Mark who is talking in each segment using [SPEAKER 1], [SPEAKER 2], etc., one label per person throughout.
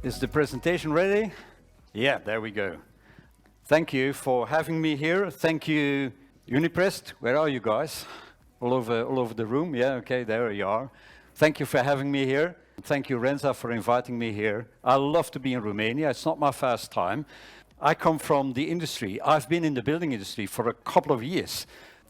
[SPEAKER 1] Is the presentation ready? Yeah, there we go. Thank you for having me here. Thank you, Uniprest. Where are you guys? All over the room? Yeah, okay, there you are. Thank you for having me here. Thank you, Renza, for inviting me here. I love to be in Romania. It's not my first time. I come from the industry. I've been in the building industry for a couple of years.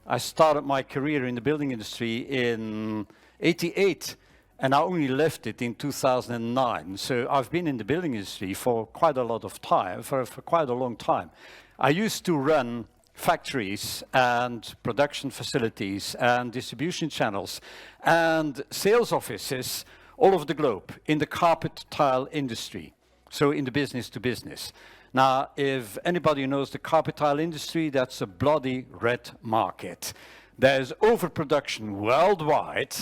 [SPEAKER 1] I started my career in the building industry in '88. And I only left it in 2009. So I've been in the building industry for quite a lot of time, for quite a long time. I used to run factories and production facilities and distribution channels and sales offices all over the globe in the carpet tile industry. So in the business to business. Now, if anybody knows the carpet tile industry, that's a bloody red market. There's overproduction worldwide.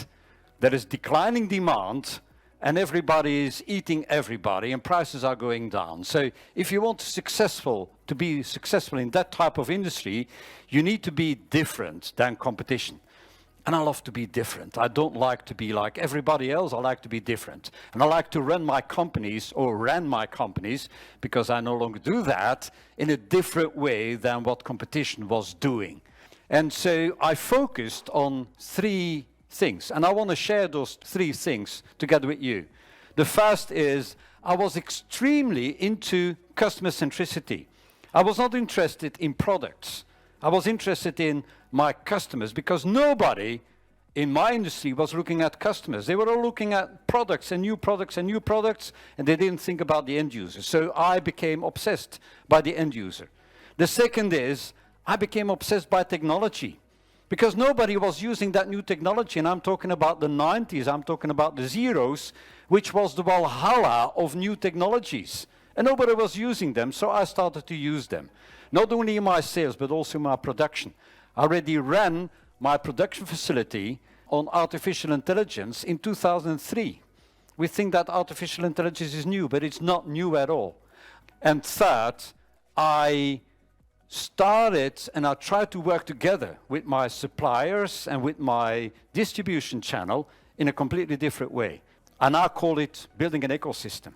[SPEAKER 1] There is declining demand, and everybody is eating everybody, and prices are going down. So if you want to be successful in that type of industry, you need to be different than competition. And I love to be different. I don't like to be like everybody else. I like to be different. And I like to run my companies, or ran my companies, because I no longer do that, in a different way than what competition was doing. And so I focused on three things, and I want to share those three things together with you. The first is I was extremely into customer centricity. I was not interested in products. I was interested in my customers, because nobody in my industry was looking at customers. They were all looking at products and new products and new products, and they didn't think about the end user. So I became obsessed by the end user. The second is I became obsessed by technology. Because nobody was using that new technology, and I'm talking about the 90s, I'm talking about the zeros, which was the Valhalla of new technologies. And nobody was using them, so I started to use them. Not only in my sales, but also in my production. I already ran my production facility on artificial intelligence in 2003. We think that artificial intelligence is new, but it's not new at all. And third, I started, and I tried to work together with my suppliers and with my distribution channel in a completely different way. I now call it building an ecosystem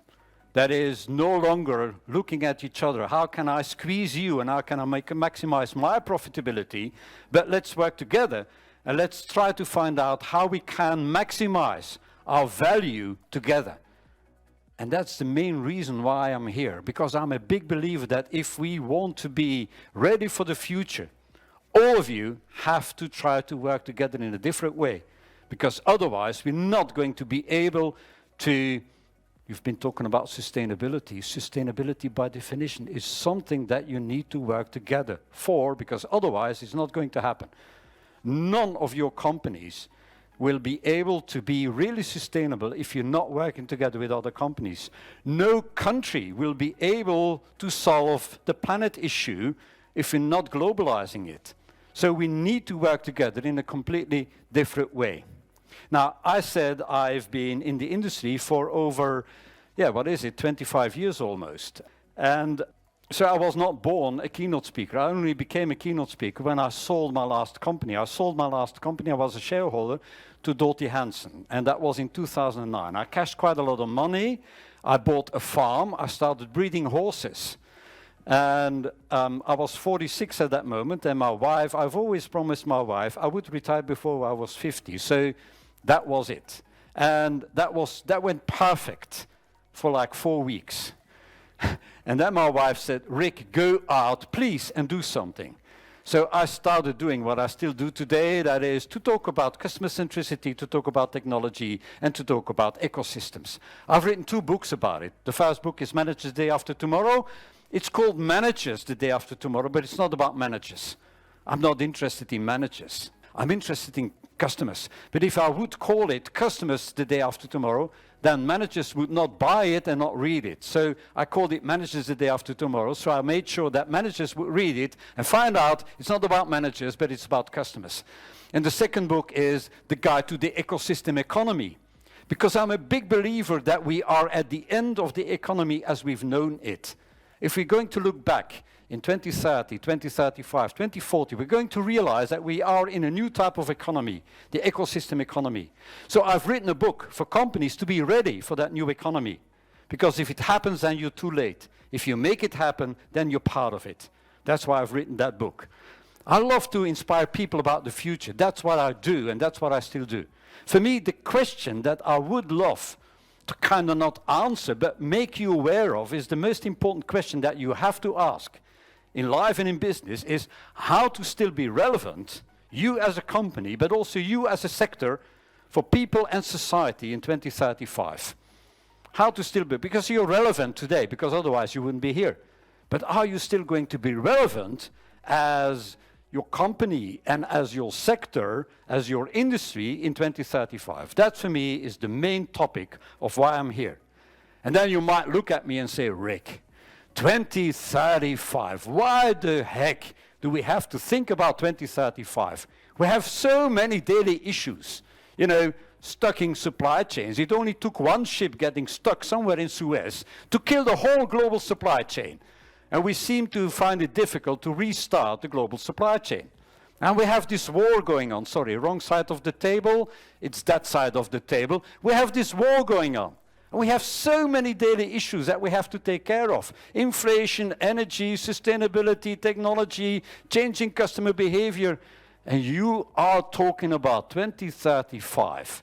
[SPEAKER 1] that is no longer looking at each other. How can I squeeze you, and how can I maximize my profitability? But let's work together, and let's try to find out how we can maximize our value together. And that's the main reason why I'm here, because I'm a big believer that if we want to be ready for the future, all of you have to try to work together in a different way, because otherwise we're not going to be able to. You've been talking about sustainability. Sustainability by definition is something that you need to work together for, because otherwise it's not going to happen. None of your companies will be able to be really sustainable if you're not working together with other companies. No country will be able to solve the planet issue if we're not globalizing it. So we need to work together in a completely different way. Now, I said I've been in the industry for over, 25 years almost. And so I was not born a keynote speaker. I only became a keynote speaker when I sold my last company. I was a shareholder to Dorothy Hansen, and that was in 2009. I cashed quite a lot of money. I bought a farm. I started breeding horses. And I was 46 at that moment, and my wife, I've always promised my wife I would retire before I was 50. So that was it. And that went perfect for like 4 weeks. And then my wife said, "Rik, go out, please, and do something." So I started doing what I still do today, that is to talk about customer centricity, to talk about technology, and to talk about ecosystems. I've written 2 books about it. The first book is Managers the Day After Tomorrow. It's called Managers the Day After Tomorrow, but it's not about managers. I'm not interested in managers. I'm interested in customers. But if I would call it Customers the Day After Tomorrow, then managers would not buy it and not read it. So I called it Managers the Day After Tomorrow. So I made sure that managers would read it and find out it's not about managers, but it's about customers. And the second book is The Guide to the Ecosystem Economy. Because I'm a big believer that we are at the end of the economy as we've known it. If we're going to look back in 2030, 2035, 2040, we're going to realize that we are in a new type of economy, the ecosystem economy. So I've written a book for companies to be ready for that new economy. Because if it happens, then you're too late. If you make it happen, then you're part of it. That's why I've written that book. I love to inspire people about the future. That's what I do, and that's what I still do. For me, the question that I would love to kind of not answer, but make you aware of, is the most important question that you have to ask in life and in business, is how to still be relevant, you as a company, but also you as a sector, for people and society in 2035. How to still be, because you're relevant today, because otherwise you wouldn't be here. But are you still going to be relevant as your company and as your sector, as your industry in 2035? That for me is the main topic of why I'm here. And then you might look at me and say, Rik, 2035, why the heck do we have to think about 2035? We have so many daily issues, you know, stuck in supply chains. It only took one ship getting stuck somewhere in Suez to kill the whole global supply chain. And we seem to find it difficult to restart the global supply chain. And we have this war going on. Sorry, wrong side of the table. It's that side of the table. We have this war going on. And we have so many daily issues that we have to take care of. Inflation, energy, sustainability, technology, changing customer behavior. And you are talking about 2035.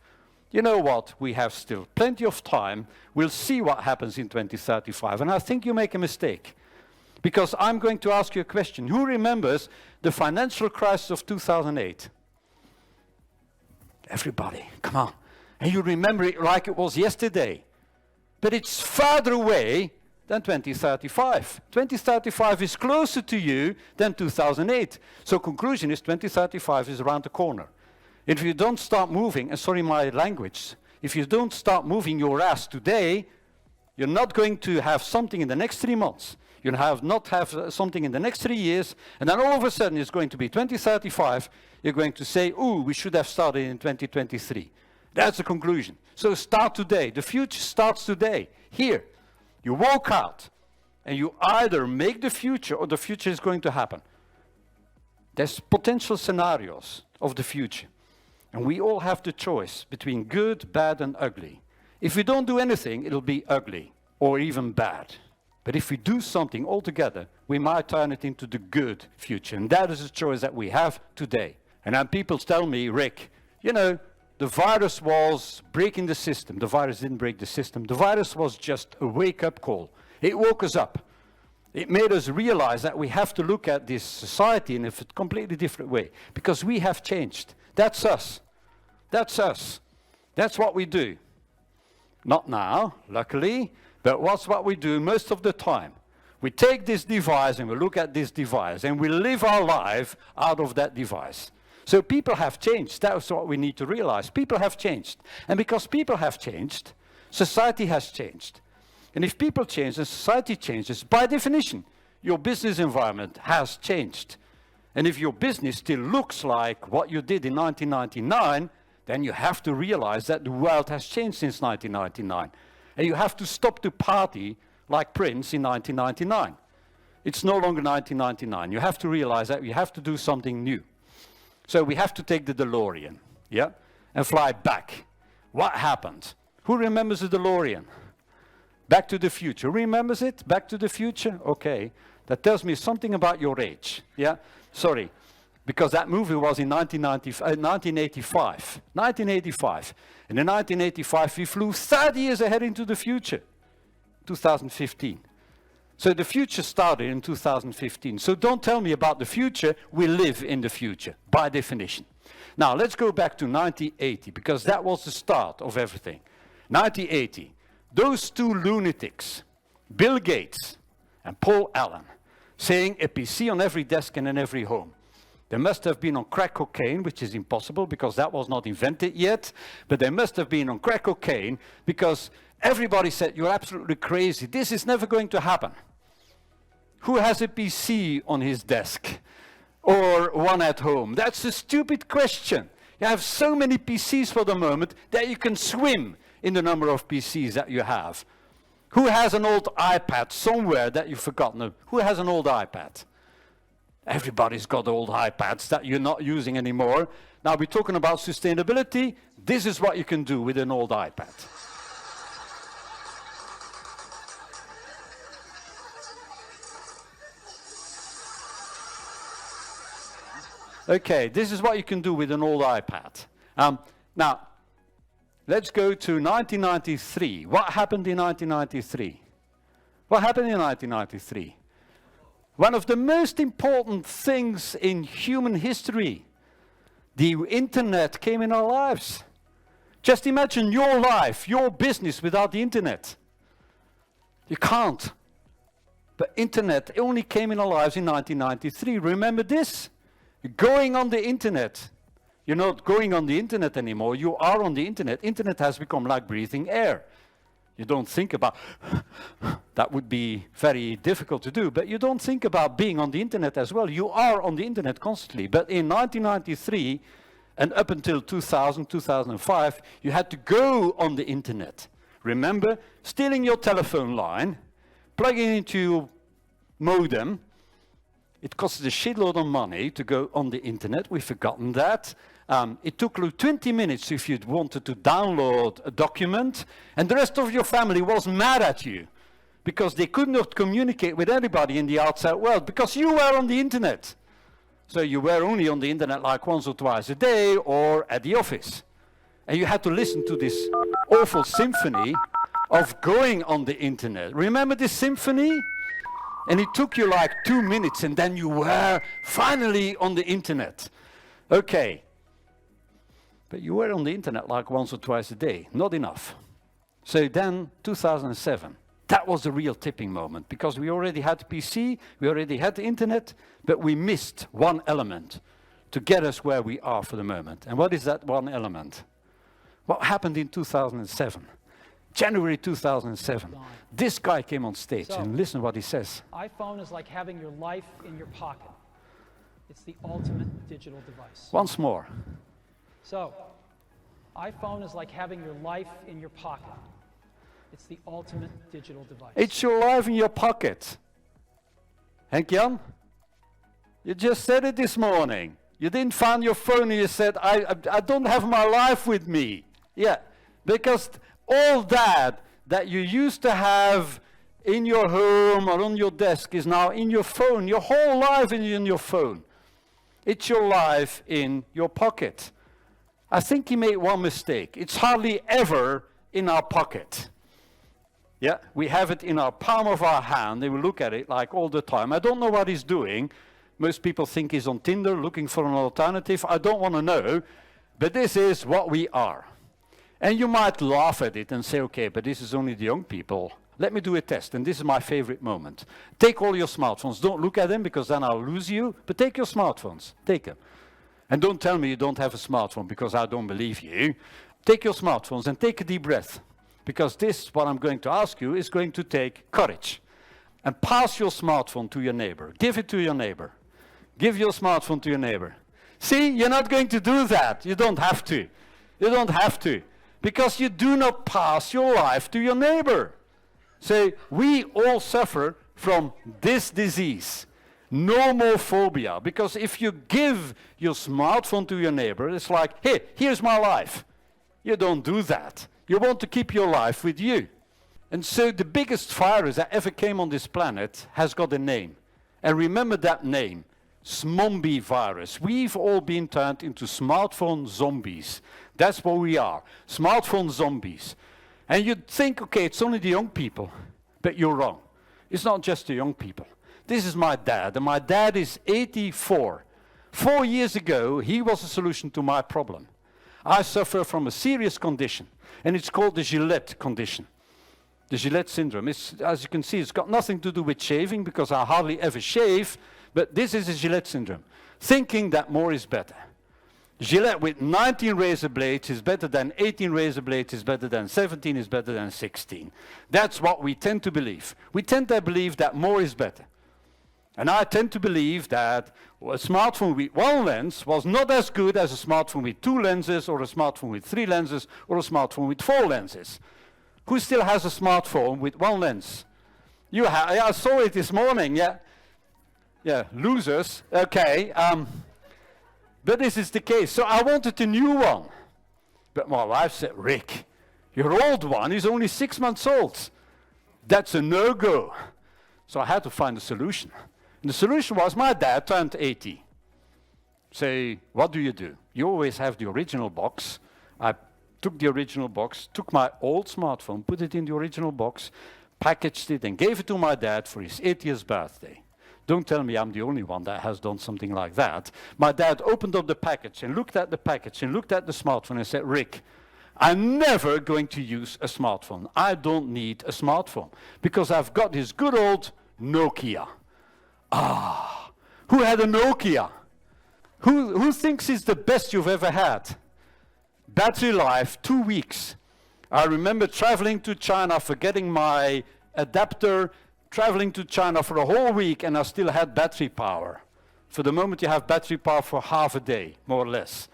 [SPEAKER 1] You know what? We have still plenty of time. We'll see what happens in 2035. And I think you make a mistake. Because I'm going to ask you a question. Who remembers the financial crisis of 2008? Everybody, come on. And you remember it like it was yesterday. But it's farther away than 2035. 2035 is closer to you than 2008. So conclusion is 2035 is around the corner. If you don't start moving, and sorry my language, if you don't start moving your ass today, you're not going to have something in the next 3 months. You'll not have something in the next 3 years, and then all of a sudden it's going to be 2035. You're going to say, ooh, we should have started in 2023. That's the conclusion. So start today. The future starts today, here. You walk out, and you either make the future or the future is going to happen. There's potential scenarios of the future, and we all have the choice between good, bad, and ugly. If we don't do anything, it'll be ugly or even bad. But if we do something altogether, we might turn it into the good future. And that is a choice that we have today. And then people tell me, Rik, you know, the virus was breaking the system. The virus didn't break the system. The virus was just a wake-up call. It woke us up. It made us realize that we have to look at this society in a completely different way. Because we have changed. That's us. That's us. That's what we do. Not now, luckily. But what's what we do most of the time? We take this device and we look at this device and we live our life out of that device. So people have changed. That's what we need to realize. People have changed. And because people have changed, society has changed. And if people change and society changes, by definition, your business environment has changed. And if your business still looks like what you did in 1999, then you have to realize that the world has changed since 1999. And you have to stop to party like Prince in 1999. It's no longer 1999. You have to realize that you have to do something new. So we have to take the DeLorean, yeah, and fly back. What happened? Who remembers the DeLorean? Back to the Future. Who remembers it? Back to the Future? Okay. That tells me something about your age, yeah? Sorry. Because that movie was in 1985. 1985. And in 1985, we flew 30 years ahead into the future. 2015. So the future started in 2015. So don't tell me about the future. We live in the future, by definition. Now, let's go back to 1980, because that was the start of everything. 1980. Those two lunatics, Bill Gates and Paul Allen, saying a PC on every desk and in every home. They must have been on crack cocaine, which is impossible because that was not invented yet. But they must have been on crack cocaine because everybody said, you're absolutely crazy. This is never going to happen. Who has a PC on his desk or one at home? That's a stupid question. You have so many PCs for the moment that you can swim in the number of PCs that you have. Who has an old iPad somewhere that you've forgotten? Who has an old iPad? Everybody's got old iPads that you're not using anymore. Now we're talking about sustainability. This is what you can do with an old iPad. Okay, this is what you can do with an old iPad. Now, let's go to 1993. What happened in 1993? What happened in 1993? One of the most important things in human history. The internet came in our lives. Just imagine your life, your business without the internet. You can't. But internet only came in our lives in 1993. Remember this? Going on the internet. You're not going on the internet anymore. You are on the internet. Internet has become like breathing air. You don't think about, that would be very difficult to do, but you don't think about being on the internet as well. You are on the internet constantly. But in 1993 and up until 2000, 2005, you had to go on the internet. Remember, stealing your telephone line, plugging it into your modem. It costed a shitload of money to go on the internet. We've forgotten that. It took you 20 minutes if you wanted to download a document, and the rest of your family was mad at you because they could not communicate with anybody in the outside world because you were on the internet. So you were only on the internet like once or twice a day or at the office. And you had to listen to this awful symphony of going on the internet. Remember this symphony? And it took you like 2 minutes, and then you were finally on the internet. Okay. But you were on the internet like once or twice a day. Not enough. So then, 2007, that was the real tipping moment, because we already had the PC, we already had the internet, but we missed one element to get us where we are for the moment. And what is that one element? What happened in 2007? January 2007. This guy came on stage, and listen what he says.
[SPEAKER 2] iPhone is like having your life in your pocket. It's the ultimate digital device.
[SPEAKER 1] Once more.
[SPEAKER 2] So, iPhone is like having your life in your pocket. It's the ultimate digital device.
[SPEAKER 1] It's your life in your pocket. Henk-Jan, you just said it this morning. You didn't find your phone and you said, I don't have my life with me. Yeah, because all that you used to have in your home or on your desk is now in your phone. Your whole life is in your phone. It's your life in your pocket. I think he made one mistake. It's hardly ever in our pocket. Yeah, we have it in our palm of our hand, and we look at it like all the time. I don't know what he's doing. Most people think he's on Tinder looking for an alternative. I don't want to know, but this is what we are. And you might laugh at it and say, okay, but this is only the young people. Let me do a test, and this is my favorite moment. Take all your smartphones. Don't look at them, because then I'll lose you, but take your smartphones. Take them. And don't tell me you don't have a smartphone, because I don't believe you. Take your smartphones and take a deep breath, because this, what I'm going to ask you, is going to take courage. And pass your smartphone to your neighbor. Give it to your neighbor. Give your smartphone to your neighbor. See, you're not going to do that. You don't have to. You don't have to. Because you do not pass your life to your neighbor. So we all suffer from this disease. Nomophobia. Because if you give your smartphone to your neighbor, it's like, hey, here's my life. You don't do that. You want to keep your life with you. And so the biggest virus that ever came on this planet has got a name. And remember that name. Zombie virus. We've all been turned into smartphone zombies. That's what we are. Smartphone zombies. And you'd think, okay, it's only the young people. But you're wrong. It's not just the young people. This is my dad, and my dad is 84. 4 years ago, he was a solution to my problem. I suffer from a serious condition, and it's called the Gillette condition. The Gillette syndrome. As you can see, it's got nothing to do with shaving, because I hardly ever shave, but this is a Gillette syndrome. Thinking that more is better. Gillette with 19 razor blades is better than 18 razor blades, is better than 17, is better than 16. That's what we tend to believe. We tend to believe that more is better. And I tend to believe that a smartphone with one lens was not as good as a smartphone with 2 lenses, or a smartphone with 3 lenses, or a smartphone with 4 lenses. Who still has a smartphone with one lens? I saw it this morning, yeah? Yeah, losers, okay. But this is the case. So I wanted a new one. But my wife said, Rik, your old one is only 6 months old. That's a no-go. So I had to find a solution. And the solution was my dad turned 80. Say, what do? You always have the original box. I took the original box, took my old smartphone, put it in the original box, packaged it and gave it to my dad for his 80th birthday. Don't tell me I'm the only one that has done something like that. My dad opened up the package and looked at the package and looked at the smartphone and said, Rik, I'm never going to use a smartphone. I don't need a smartphone because I've got this good old Nokia. Who had a Nokia? Who thinks it's the best you've ever had? Battery life, 2 weeks. I remember traveling to China, forgetting my adapter, traveling to China for a whole week, and I still had battery power. For the moment, you have battery power for half a day, more or less.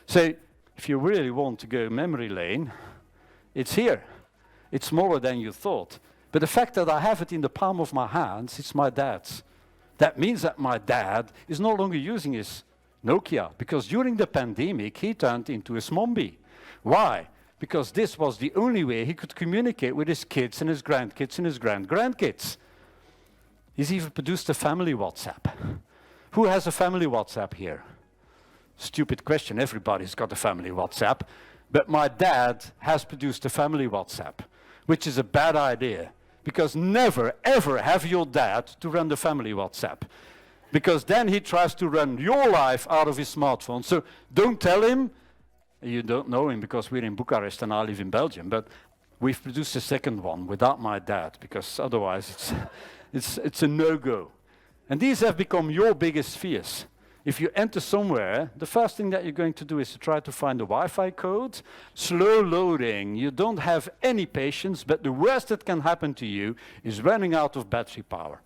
[SPEAKER 1] So if you really want to go memory lane, it's here. It's smaller than you thought. But the fact that I have it in the palm of my hands, it's my dad's. That means that my dad is no longer using his Nokia, because during the pandemic, he turned into a zombie. Why? Because this was the only way he could communicate with his kids and his grandkids and his grandkids. He's even produced a family WhatsApp. Who has a family WhatsApp here? Stupid question, everybody's got a family WhatsApp. But my dad has produced a family WhatsApp, which is a bad idea, because never, ever have your dad to run the family WhatsApp. Because then he tries to run your life out of his smartphone. So don't tell him, you don't know him because we're in Bucharest and I live in Belgium, but we've produced a second one without my dad, because otherwise it's a no-go. And these have become your biggest fears. If you enter somewhere, the first thing that you're going to do is to try to find the Wi-Fi code. Slow loading, you don't have any patience, but the worst that can happen to you is running out of battery power.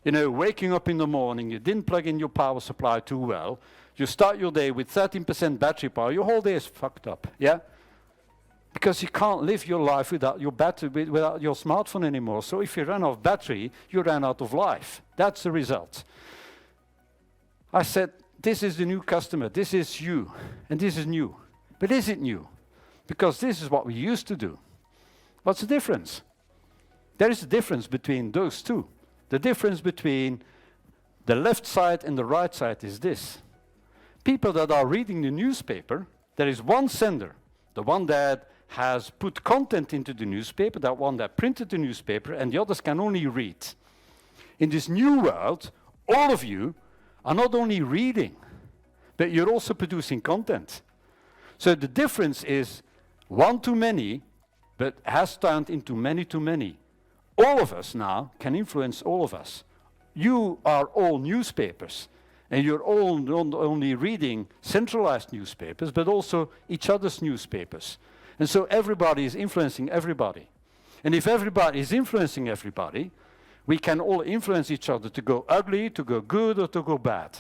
[SPEAKER 1] You know, waking up in the morning, you didn't plug in your power supply too well, you start your day with 13% battery power, your whole day is fucked up, yeah? Because you can't live your life without your battery, without your smartphone anymore. So if you run out of battery, you run out of life. That's the result. I said, this is the new customer, this is you, and this is new. But is it new? Because this is what we used to do. What's the difference? There is a difference between those two. The difference between the left side and the right side is this. People that are reading the newspaper, there is one sender, the one that has put content into the newspaper, that one that printed the newspaper, and the others can only read. In this new world, all of you are not only reading, but you're also producing content. So the difference is one too many, but has turned into many too many. All of us now can influence all of us. You are all newspapers, and you're all not only reading centralized newspapers, but also each other's newspapers. And so everybody is influencing everybody. And if everybody is influencing everybody, we can all influence each other to go ugly, to go good, or to go bad.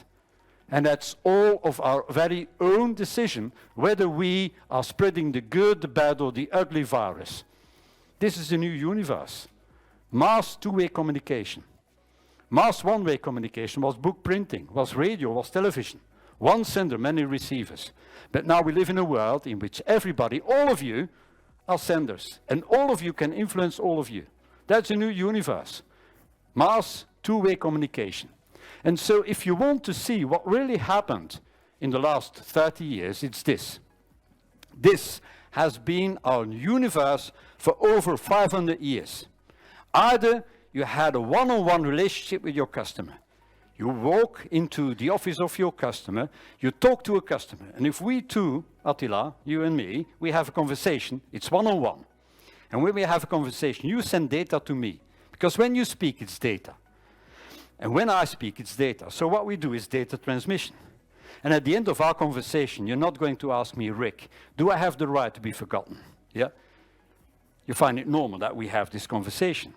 [SPEAKER 1] And that's all of our very own decision, whether we are spreading the good, the bad, or the ugly virus. This is a new universe. Mass two-way communication. Mass one-way communication was book printing, was radio, was television. One sender, many receivers. But now we live in a world in which everybody, all of you, are senders. And all of you can influence all of you. That's a new universe. Mass two-way communication. And so if you want to see what really happened in the last 30 years, it's this. This has been our universe for over 500 years. Either you had a one-on-one relationship with your customer. You walk into the office of your customer, you talk to a customer. And if we two, Attila, you and me, we have a conversation, it's one-on-one. And when we have a conversation, you send data to me. Because when you speak, it's data. And when I speak, it's data. So what we do is data transmission. And at the end of our conversation, you're not going to ask me, Rik, do I have the right to be forgotten? Yeah? You find it normal that we have this conversation.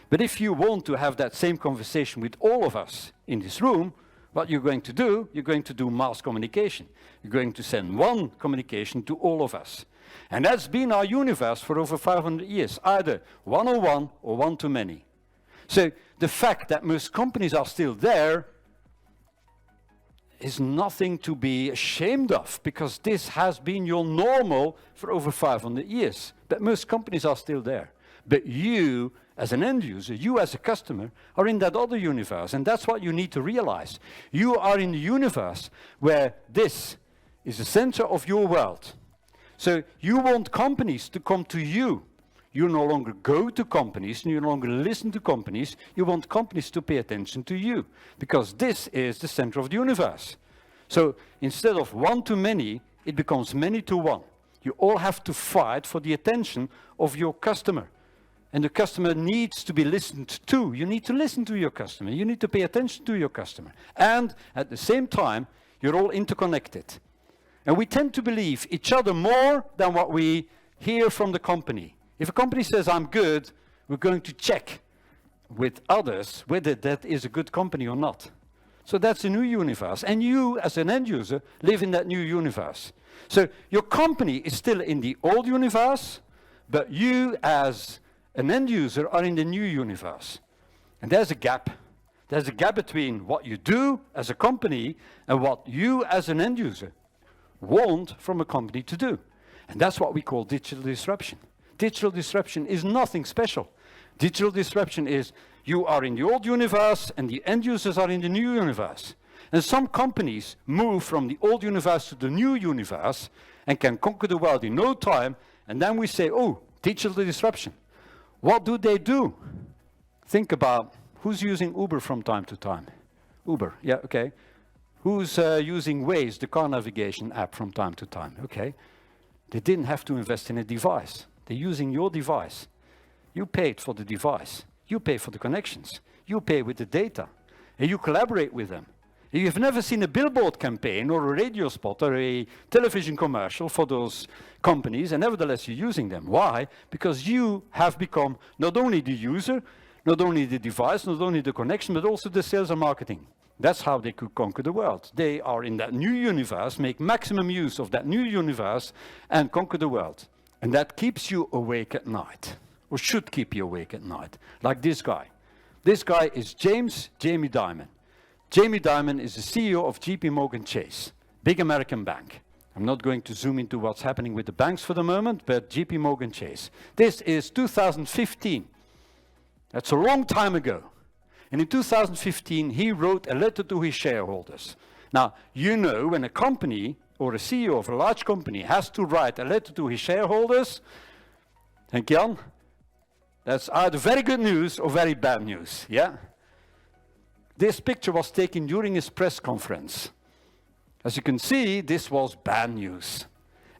[SPEAKER 1] But if you want to have that same conversation with all of us in this room, What you're going to do mass communication. You're going to send one communication to all of us. And that's been our universe for over 500 years, either one-on-one or one-to-many. So the fact that most companies are still there is nothing to be ashamed of, because this has been your normal for over 500 years. But most companies are still there. But you, as an end user, you as a customer, are in that other universe. And that's what you need to realize. You are in the universe where this is the center of your world. So you want companies to come to you. You no longer go to companies, and you no longer listen to companies. You want companies to pay attention to you, because this is the center of the universe. So instead of one to many, it becomes many to one. You all have to fight for the attention of your customer. And the customer needs to be listened to. You need to listen to your customer. You need to pay attention to your customer. And at the same time, you're all interconnected. And we tend to believe each other more than what we hear from the company. If a company says, I'm good, we're going to check with others whether that is a good company or not. So that's a new universe. And you, as an end user, live in that new universe. So your company is still in the old universe, but you, as an end user, are in the new universe. And there's a gap. There's a gap between what you do as a company and what you, as an end user, want from a company to do. And that's what we call digital disruption. Digital disruption is nothing special. Digital disruption is you are in the old universe and the end users are in the new universe. And some companies move from the old universe to the new universe and can conquer the world in no time. And then we say, oh, digital disruption. What do they do? Think about who's using Uber from time to time. Uber, yeah, okay. Who's using Waze, the car navigation app, from time to time? Okay. They didn't have to invest in a device. They're using your device. You paid for the device. You pay for the connections. You pay with the data. And you collaborate with them. And you've never seen a billboard campaign or a radio spot or a television commercial for those companies, and nevertheless you're using them. Why? Because you have become not only the user, not only the device, not only the connection, but also the sales and marketing. That's how they could conquer the world. They are in that new universe, make maximum use of that new universe, and conquer the world. And that keeps you awake at night, or should keep you awake at night, like this guy. This guy is Jamie Dimon. Jamie Dimon is the CEO of JP Morgan Chase, big American bank. I'm not going to zoom into what's happening with the banks for the moment, but JP Morgan Chase. This is 2015. That's a long time ago. And in 2015, he wrote a letter to his shareholders. Now, you know, when a company or a CEO of a large company has to write a letter to his shareholders, thank Jan, that's either very good news or very bad news, yeah? This picture was taken during his press conference. As you can see, this was bad news.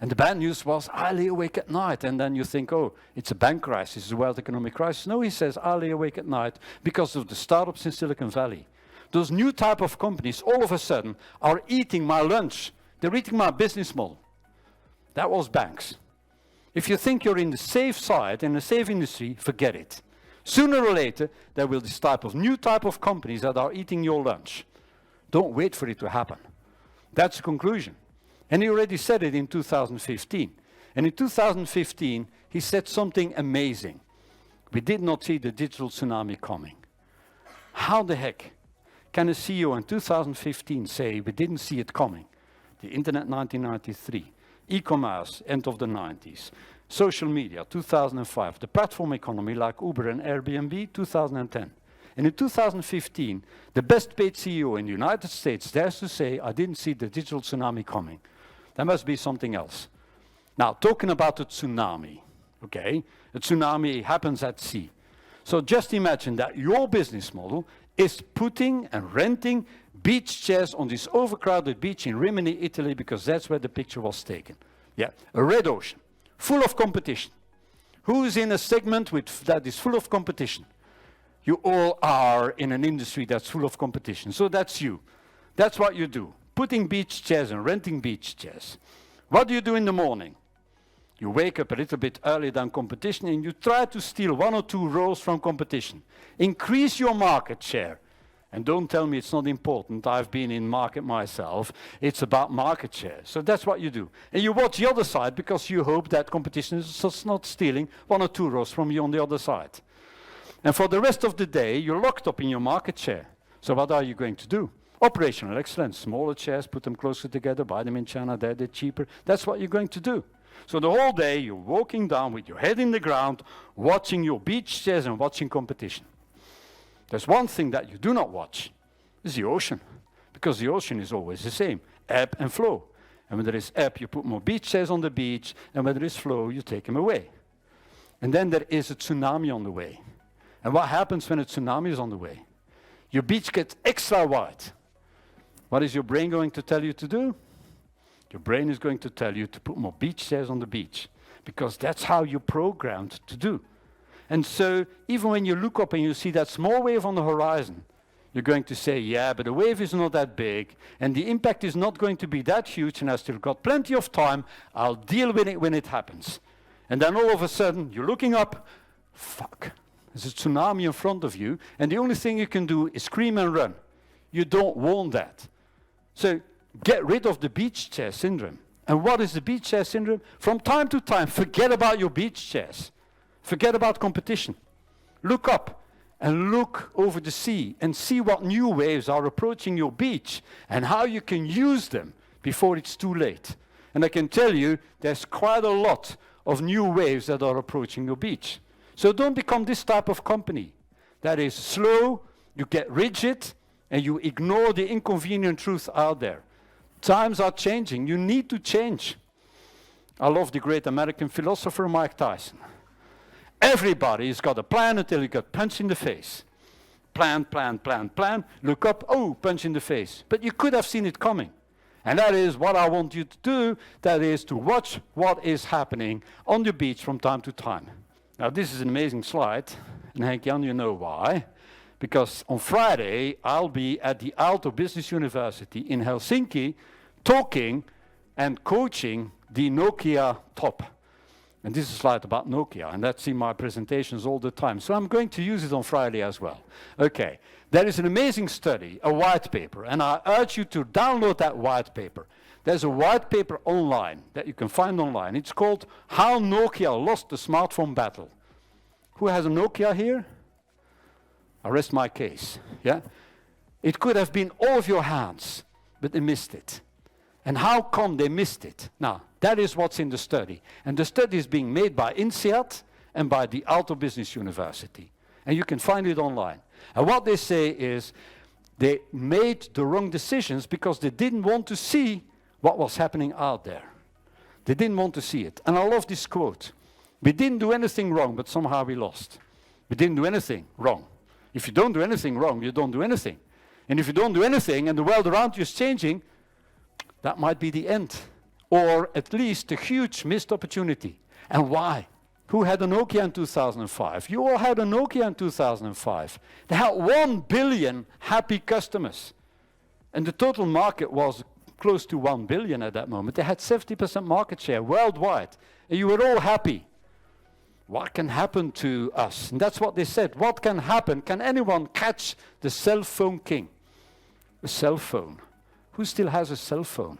[SPEAKER 1] And the bad news was, I lay awake at night. And then you think, oh, it's a bank crisis, it's a world economic crisis. No, he says, I lay awake at night because of the startups in Silicon Valley. Those new type of companies all of a sudden are eating my lunch. They're eating my business model. That was banks. If you think you're in the safe side, in the safe industry, forget it. Sooner or later, there will be this new type of companies that are eating your lunch. Don't wait for it to happen. That's the conclusion. And he already said it in 2015. And in 2015, he said something amazing. We did not see the digital tsunami coming. How the heck can a CEO in 2015 say we didn't see it coming? The internet 1993, e-commerce end of the 90s, social media 2005, the platform economy like Uber and Airbnb 2010. And in 2015, the best paid CEO in the United States dares to say, I didn't see the digital tsunami coming. There must be something else. Now, talking about the tsunami, okay? A tsunami happens at sea. So just imagine that your business model is putting and renting beach chairs on this overcrowded beach in Rimini, Italy, because that's where the picture was taken. Yeah, a red ocean, full of competition. Who is in a segment that is full of competition? You all are in an industry that's full of competition. So that's you. That's what you do. Putting beach chairs and renting beach chairs. What do you do in the morning? You wake up a little bit earlier than competition and you try to steal 1 or 2 rows from competition. Increase your market share. And don't tell me it's not important. I've been in market myself. It's about market share. So that's what you do. And you watch the other side because you hope that competition is just not stealing 1 or 2 rows from you on the other side. And for the rest of the day, you're locked up in your market share. So what are you going to do? Operational excellence. Smaller chairs, put them closer together, buy them in China, they're cheaper. That's what you're going to do. So the whole day, you're walking down with your head in the ground, watching your beach chairs and watching competition. There's one thing that you do not watch, is the ocean. Because the ocean is always the same, ebb and flow. And when there is ebb, you put more beach chairs on the beach, and when there is flow, you take them away. And then there is a tsunami on the way. And what happens when a tsunami is on the way? Your beach gets extra wide. What is your brain going to tell you to do? Your brain is going to tell you to put more beach chairs on the beach, because that's how you're programmed to do. And so even when you look up and you see that small wave on the horizon, you're going to say, yeah, but the wave is not that big, and the impact is not going to be that huge, and I still got plenty of time, I'll deal with it when it happens. And then all of a sudden, you're looking up, fuck, there's a tsunami in front of you, and the only thing you can do is scream and run. You don't want that. So get rid of the beach chair syndrome. And what is the beach chair syndrome? From time to time, forget about your beach chairs. Forget about competition. Look up and look over the sea and see what new waves are approaching your beach and how you can use them before it's too late. And I can tell you, there's quite a lot of new waves that are approaching your beach. So don't become this type of company that is slow, you get rigid, and you ignore the inconvenient truth out there. Times are changing. You need to change. I love the great American philosopher Mike Tyson. Everybody's got a plan until you get punched in the face. Plan, plan, plan, plan. Look up, oh, punch in the face. But you could have seen it coming. And that is what I want you to do. That is to watch what is happening on the beach from time to time. Now, this is an amazing slide. And Henk-Jan, you know why. Because on Friday, I'll be at the Aalto Business University in Helsinki talking and coaching the Nokia top. And this is a slide about Nokia, and that's in my presentations all the time. So I'm going to use it on Friday as well. Okay, there is an amazing study, a white paper, and I urge you to download that white paper. There's a white paper online that you can find online. It's called How Nokia Lost the Smartphone Battle. Who has a Nokia here? I rest my case, yeah? It could have been all of your hands, but they missed it. And how come they missed it? Now, that is what's in the study. And the study is being made by INSEAD and by the Aalto Business University. And you can find it online. And what they say is they made the wrong decisions because they didn't want to see what was happening out there. They didn't want to see it. And I love this quote. We didn't do anything wrong, but somehow we lost. We didn't do anything wrong. If you don't do anything wrong, you don't do anything. And if you don't do anything and the world around you is changing, that might be the end. Or at least a huge missed opportunity. And why? Who had a Nokia in 2005? You all had a Nokia in 2005. They had 1 billion happy customers. And the total market was close to 1 billion at that moment. They had 70% market share worldwide. And you were all happy. What can happen to us? And that's what they said. What can happen? Can anyone catch the cell phone king? A cell phone. Who still has a cell phone?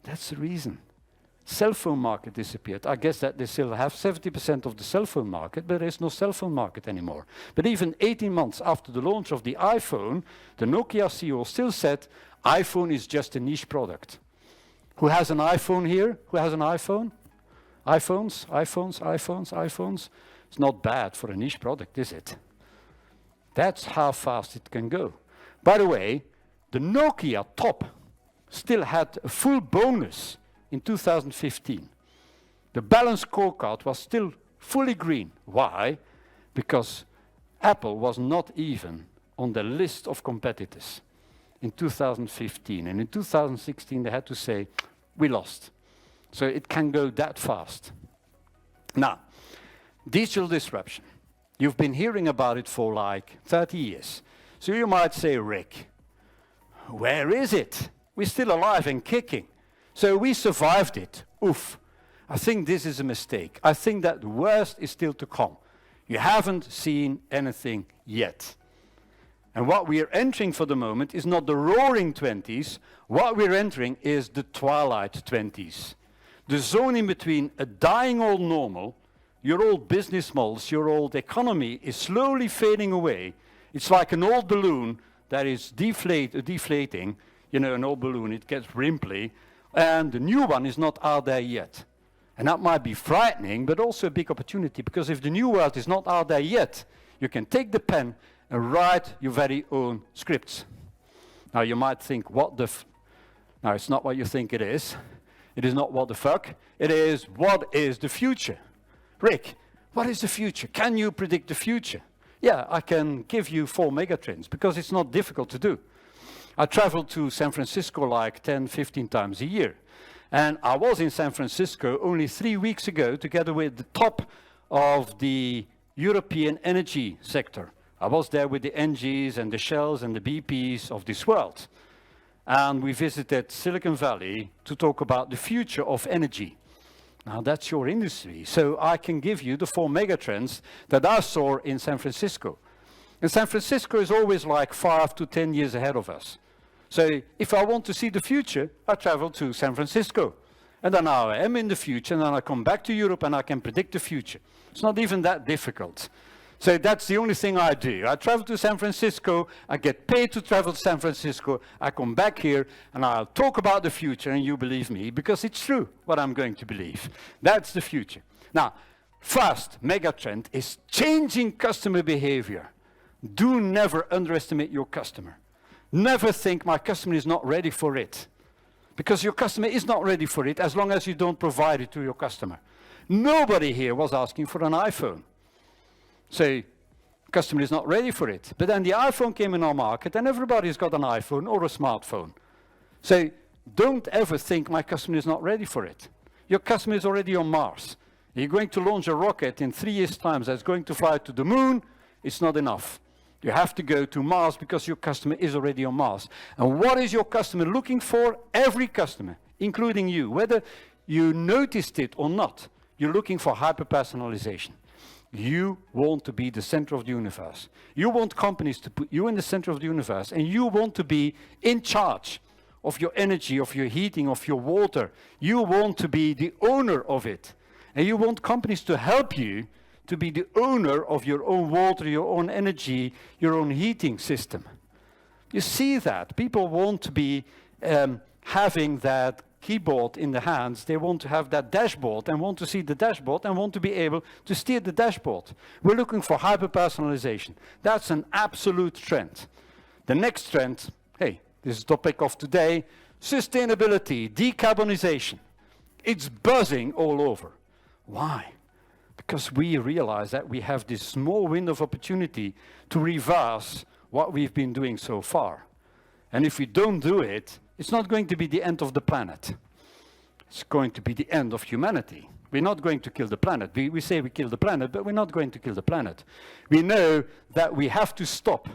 [SPEAKER 1] That's the reason. Cell phone market disappeared. I guess that they still have 70% of the cell phone market, but there is no cell phone market anymore. But even 18 months after the launch of the iPhone, the Nokia CEO still said, iPhone is just a niche product. Who has an iPhone here? Who has an iPhone? iPhones, iPhones, iPhones, iPhones. It's not bad for a niche product, is it? That's how fast it can go. By the way, the Nokia top still had a full bonus in 2015. The balanced scorecard was still fully green. Why? Because Apple was not even on the list of competitors in 2015. And in 2016, they had to say, we lost. So it can go that fast. Now, digital disruption. You've been hearing about it for like 30 years. So you might say, Rik, where is it? We're still alive and kicking. So we survived it. Oof. I think this is a mistake. I think that the worst is still to come. You haven't seen anything yet. And what we are entering for the moment is not the roaring 20s. What we're entering is the twilight 20s. The zone in between a dying old normal, your old business models, your old economy is slowly fading away. It's like an old balloon that is deflating. You know, an old balloon, it gets wrinkly, and the new one is not out there yet. And that might be frightening, but also a big opportunity, because if the new world is not out there yet, you can take the pen and write your very own scripts. Now you might think, what the now it's not what you think it is. It is not what the fuck. It is, what is the future? Rik, what is the future? Can you predict the future? Yeah, I can give you 4 megatrends, because it's not difficult to do. I travel to San Francisco like 10, 15 times a year. And I was in San Francisco only 3 weeks ago, together with the top of the European energy sector. I was there with the NGs and the Shells and the BPs of this world. And we visited Silicon Valley to talk about the future of energy. Now that's your industry. So I can give you the 4 megatrends that I saw in San Francisco. And San Francisco is always like 5 to 10 years ahead of us. So if I want to see the future, I travel to San Francisco. And then I am in the future, and then I come back to Europe and I can predict the future. It's not even that difficult. So that's the only thing I do. I travel to San Francisco, I get paid to travel to San Francisco, I come back here and I'll talk about the future, and you believe me, because it's true what I'm going to believe. That's the future. Now, first megatrend is changing customer behavior. Do never underestimate your customer. Never think my customer is not ready for it. Because your customer is not ready for it as long as you don't provide it to your customer. Nobody here was asking for an iPhone. So, customer is not ready for it. But then the iPhone came in our market and everybody's got an iPhone or a smartphone. So, don't ever think my customer is not ready for it. Your customer is already on Mars. You're going to launch a rocket in 3 years' time that's going to fly to the moon. It's not enough. You have to go to Mars because your customer is already on Mars. And what is your customer looking for? Every customer, including you, whether you noticed it or not, you're looking for hyper-personalization. You want to be the center of the universe. You want companies to put you in the center of the universe, and you want to be in charge of your energy, of your heating, of your water. You want to be the owner of it. And you want companies to help you to be the owner of your own water, your own energy, your own heating system. You see that. People want to be having that keyboard in the hands. They want to have that dashboard and want to see the dashboard and want to be able to steer the dashboard. We're looking for hyper-personalization. That's an absolute trend. The next trend, hey, this is the topic of today, sustainability, decarbonization. It's buzzing all over. Why? Because we realize that we have this small window of opportunity to reverse what we've been doing so far. And if we don't do it, it's not going to be the end of the planet. It's going to be the end of humanity. We're not going to kill the planet. We say we kill the planet, but we're not going to kill the planet. We know that we have to stop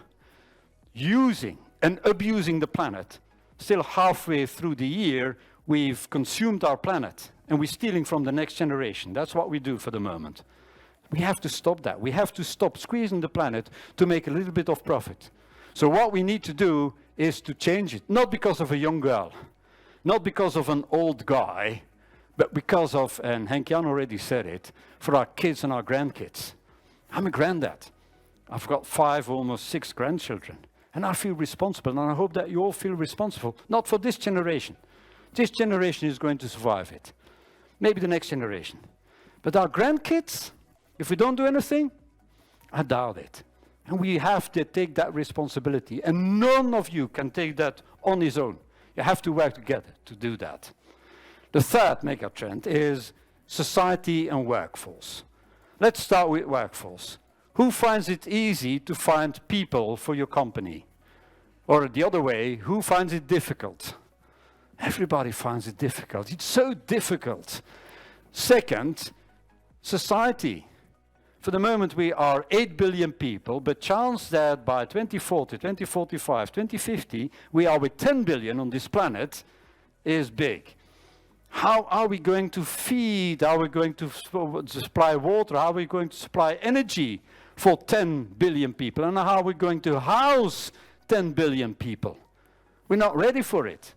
[SPEAKER 1] using and abusing the planet. Still halfway through the year, we've consumed our planet, and we're stealing from the next generation. That's what we do for the moment. We have to stop that. We have to stop squeezing the planet to make a little bit of profit. So what we need to do is to change it, not because of a young girl, not because of an old guy, but because of, and Henk-Jan already said it, for our kids and our grandkids. I'm a granddad. I've got 5, almost 6 grandchildren. And I feel responsible, and I hope that you all feel responsible, not for this generation. This generation is going to survive it. Maybe the next generation. But our grandkids, if we don't do anything, I doubt it. And we have to take that responsibility. And none of you can take that on his own. You have to work together to do that. The third mega trend is society and workforce. Let's start with workforce. Who finds it easy to find people for your company? Or the other way, who finds it difficult? Everybody finds it difficult. It's so difficult. Second, society. For the moment we are 8 billion people, but chance that by 2040, 2045, 2050, we are with 10 billion on this planet is big. How are we going to feed? How are we going to supply water? How are we going to supply energy for 10 billion people. And how are we going to house 10 billion people? We're not ready for it.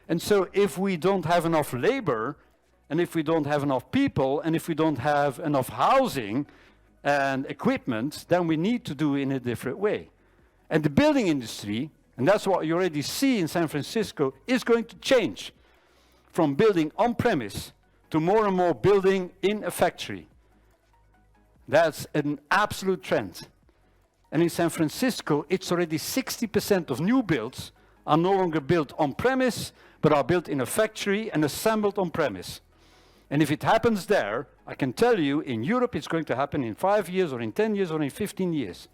[SPEAKER 1] And so if we don't have enough labor, and if we don't have enough people, and if we don't have enough housing and equipment, then we need to do it in a different way. And the building industry, and that's what you already see in San Francisco, is going to change from building on-premise to more and more building in a factory. That's an absolute trend. And in San Francisco, it's already 60% of new builds are no longer built on-premise, but are built in a factory and assembled on-premise. And if it happens there, I can tell you, in Europe, it's going to happen in 5 years, or in 10 years, or in 15 years.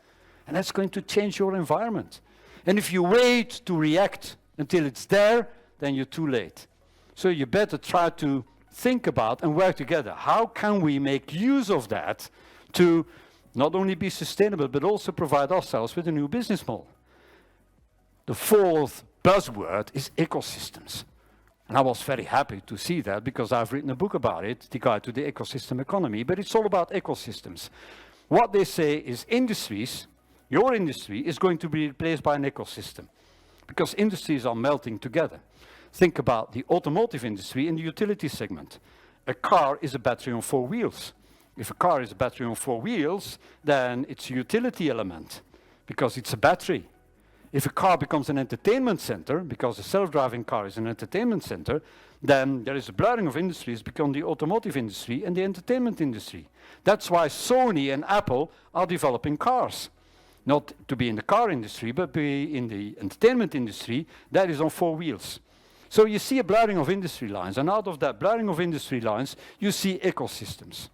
[SPEAKER 1] And that's going to change your environment. And if you wait to react until it's there, then you're too late. So you better try to think about and work together. How can we make use of that to not only be sustainable, but also provide ourselves with a new business model? The fourth buzzword is ecosystems. And I was very happy to see that, because I've written a book about it, The Guide to the Ecosystem Economy, but it's all about ecosystems. What they say is industries, your industry, is going to be replaced by an ecosystem, because industries are melting together. Think about the automotive industry in the utility segment. A car is a battery on 4 wheels. If a car is a battery on 4 wheels, then it's a utility element, because it's a battery. If a car becomes an entertainment center, because a self-driving car is an entertainment center, then there is a blurring of industries between the automotive industry and the entertainment industry. That's why Sony and Apple are developing cars. Not to be in the car industry, but be in the entertainment industry that is on 4 wheels. So you see a blurring of industry lines, and out of that blurring of industry lines, you see ecosystems.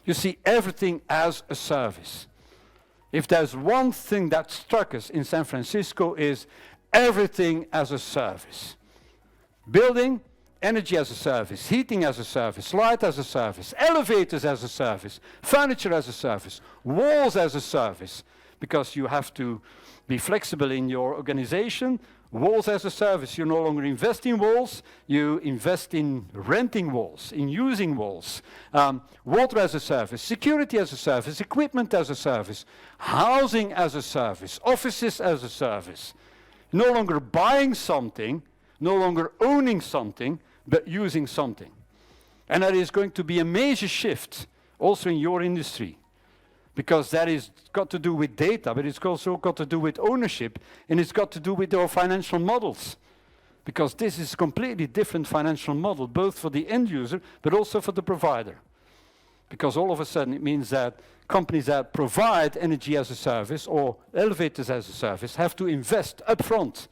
[SPEAKER 1] You see everything as a service. If there's one thing that struck us in San Francisco, is everything as a service. Building, energy as a service, heating as a service, light as a service, elevators as a service, furniture as a service, walls as a service, because you have to be flexible in your organization. Walls as a service, you no longer invest in walls, you invest in renting walls, in using walls. Water as a service, security as a service, equipment as a service, housing as a service, offices as a service. No longer buying something, no longer owning something, but using something. And that is going to be a major shift also in your industry, because that is got to do with data, but it's also got to do with ownership, and it's got to do with our financial models. Because this is a completely different financial model, both for the end user, but also for the provider. Because all of a sudden it means that companies that provide energy as a service or elevators as a service have to invest upfront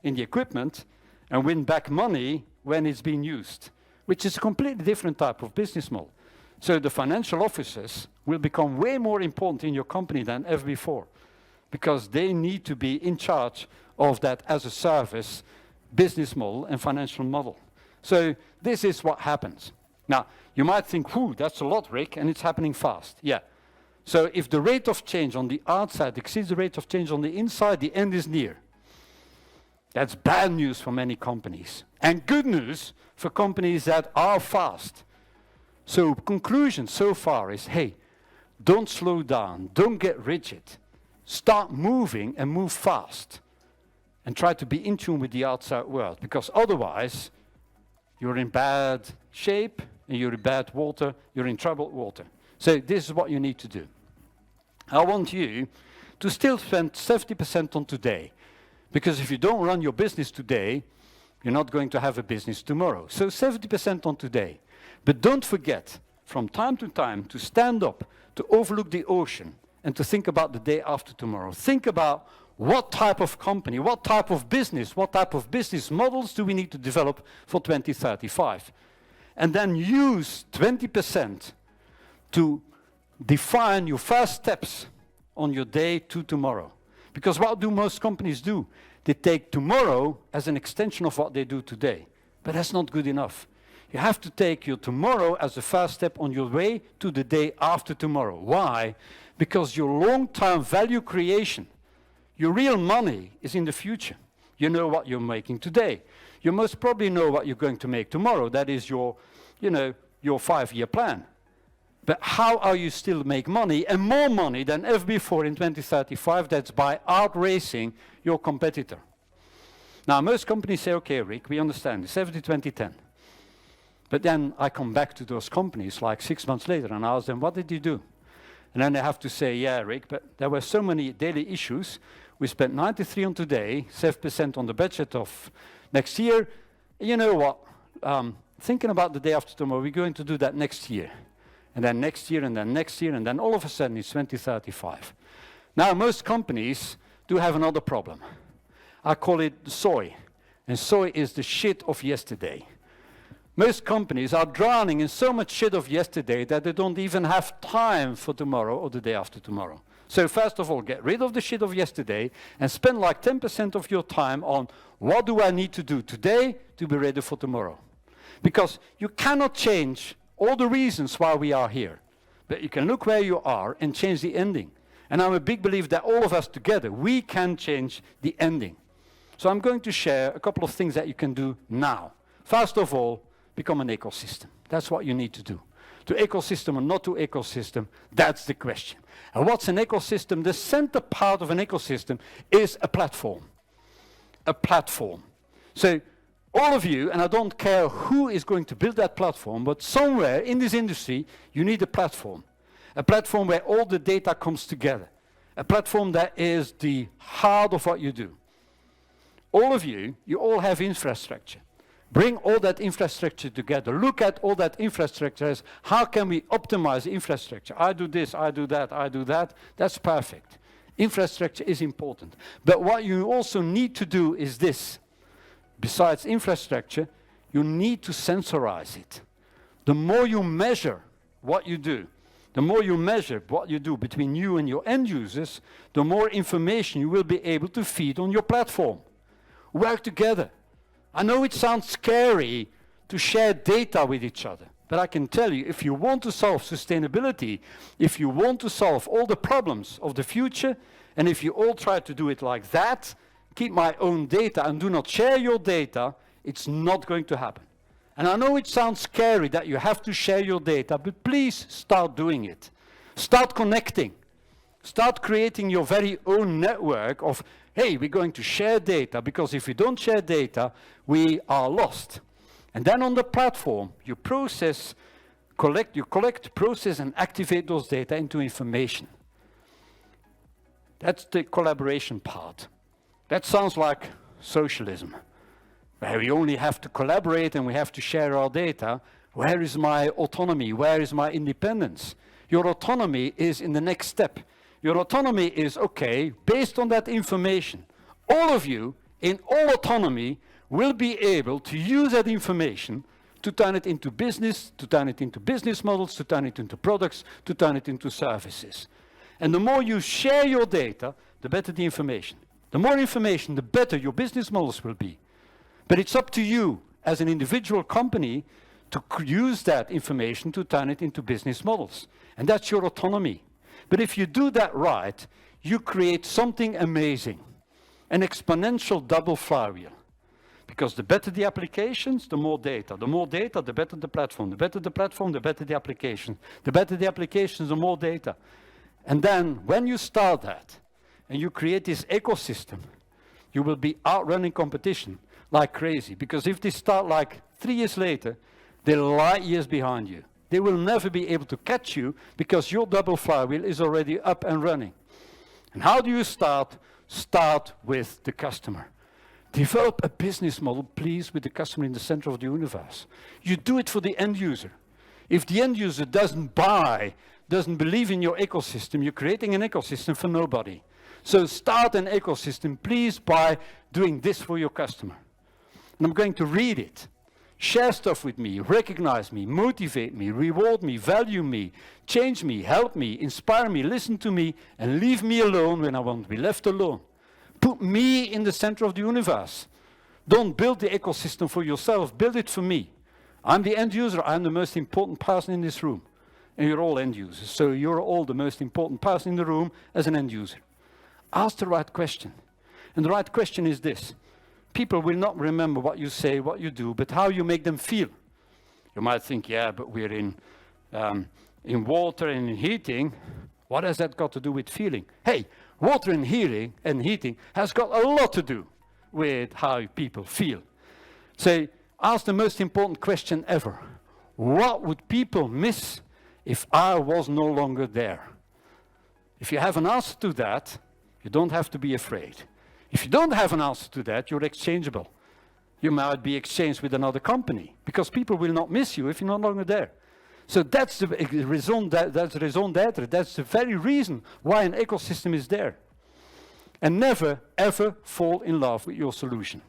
[SPEAKER 1] in the equipment and win back money when it's being used, which is a completely different type of business model. So the financial officers will become way more important in your company than ever before, because they need to be in charge of that as a service business model and financial model. So this is what happens. Now, you might think, whew, that's a lot, Rik, and it's happening fast. Yeah. So if the rate of change on the outside exceeds the rate of change on the inside, the end is near. That's bad news for many companies, and good news for companies that are fast. So conclusion so far is, hey, don't slow down, don't get rigid. Start moving and move fast. And try to be in tune with the outside world, because otherwise you're in bad shape, and you're in bad water, you're in troubled water. So this is what you need to do. I want you to still spend 70% on today, because if you don't run your business today, you're not going to have a business tomorrow. So 70% on today. But don't forget, from time to time, to stand up, to overlook the ocean, and to think about the day after tomorrow. Think about what type of company, what type of business models do we need to develop for 2035. And then use 20% to define your first steps on your day to tomorrow. Because what do most companies do? They take tomorrow as an extension of what they do today. But that's not good enough. You have to take your tomorrow as a first step on your way to the day after tomorrow. Why? Because your long-term value creation, your real money, is in the future. You know what you're making today. You most probably know what you're going to make tomorrow. That is your 5-year plan. But how are you still make money, and more money than ever before in 2035? That's by outracing your competitor. Now, most companies say, okay, Rik, we understand, 70-20-10. But then I come back to those companies like 6 months later and ask them, what did you do? And then they have to say, yeah, Rik, but there were so many daily issues. We spent 93 on today, 7% on the budget of next year. You know what? Thinking about the day after tomorrow, we're going to do that next year. And then next year, and then next year, and then all of a sudden it's 2035. Now, most companies do have another problem. I call it soy. And soy is the shit of yesterday. Most companies are drowning in so much shit of yesterday that they don't even have time for tomorrow or the day after tomorrow. So first of all, get rid of the shit of yesterday and spend like 10% of your time on what do I need to do today to be ready for tomorrow. Because you cannot change all the reasons why we are here. But you can look where you are and change the ending. And I'm a big believer that all of us together, we can change the ending. So I'm going to share a couple of things that you can do now. First of all, become an ecosystem. That's what you need to do. To ecosystem or not to ecosystem, that's the question. And what's an ecosystem? The center part of an ecosystem is a platform. A platform. So all of you, and I don't care who is going to build that platform, but somewhere in this industry, you need a platform. A platform where all the data comes together. A platform that is the heart of what you do. All of you all have infrastructure. Bring all that infrastructure together. Look at all that infrastructure as how can we optimize the infrastructure? I do this, I do that, I do that. That's perfect. Infrastructure is important. But what you also need to do is this. Besides infrastructure, you need to sensorize it. The more you measure what you do, the more you measure what you do between you and your end users, the more information you will be able to feed on your platform. Work together. I know it sounds scary to share data with each other, but I can tell you, if you want to solve sustainability, if you want to solve all the problems of the future, and if you all try to do it like that, keep my own data and do not share your data, it's not going to happen. And I know it sounds scary that you have to share your data, but please start doing it. Start connecting. Start creating your very own network of, hey, we're going to share data, because if we don't share data, we are lost. And then on the platform, you collect, process, and activate those data into information. That's the collaboration part. That sounds like socialism, where we only have to collaborate and we have to share our data. Where is my autonomy? Where is my independence? Your autonomy is in the next step. Your autonomy is, okay, based on that information, all of you, in all autonomy, will be able to use that information to turn it into business, to turn it into business models, to turn it into products, to turn it into services. And the more you share your data, the better the information. The more information, the better your business models will be. But it's up to you, as an individual company, to use that information to turn it into business models. And that's your autonomy. But if you do that right, you create something amazing. An exponential double flywheel. Because the better the applications, the more data. The more data, the better the platform. The better the platform, the better the application. The better the applications, the more data. And then, when you start that, and you create this ecosystem, you will be outrunning competition like crazy. Because if they start like 3 years later, they're light years behind you. They will never be able to catch you because your double flywheel is already up and running. And how do you start? Start with the customer. Develop a business model, please, with the customer in the center of the universe. You do it for the end user. If the end user doesn't buy, doesn't believe in your ecosystem, you're creating an ecosystem for nobody. So start an ecosystem, please, by doing this for your customer. And I'm going to read it. Share stuff with me, recognize me, motivate me, reward me, value me, change me, help me, inspire me, listen to me, and leave me alone when I want to be left alone. Put me in the center of the universe. Don't build the ecosystem for yourself, build it for me. I'm the end user, I'm the most important person in this room. And you're all end users, so you're all the most important person in the room as an end user. Ask the right question. And the right question is this. People will not remember what you say, what you do, but how you make them feel. You might think, yeah, but we're in in water and in heating, what has that got to do with feeling? Hey, water and heating has got a lot to do with how people feel. So ask the most important question ever. What would people miss if I was no longer there? If you have an answer to that, you don't have to be afraid. If you don't have an answer to that, you're exchangeable. You might be exchanged with another company because people will not miss you if you're no longer there. So that's the raison d'être. That's the very reason why an ecosystem is there. And never, ever fall in love with your solution.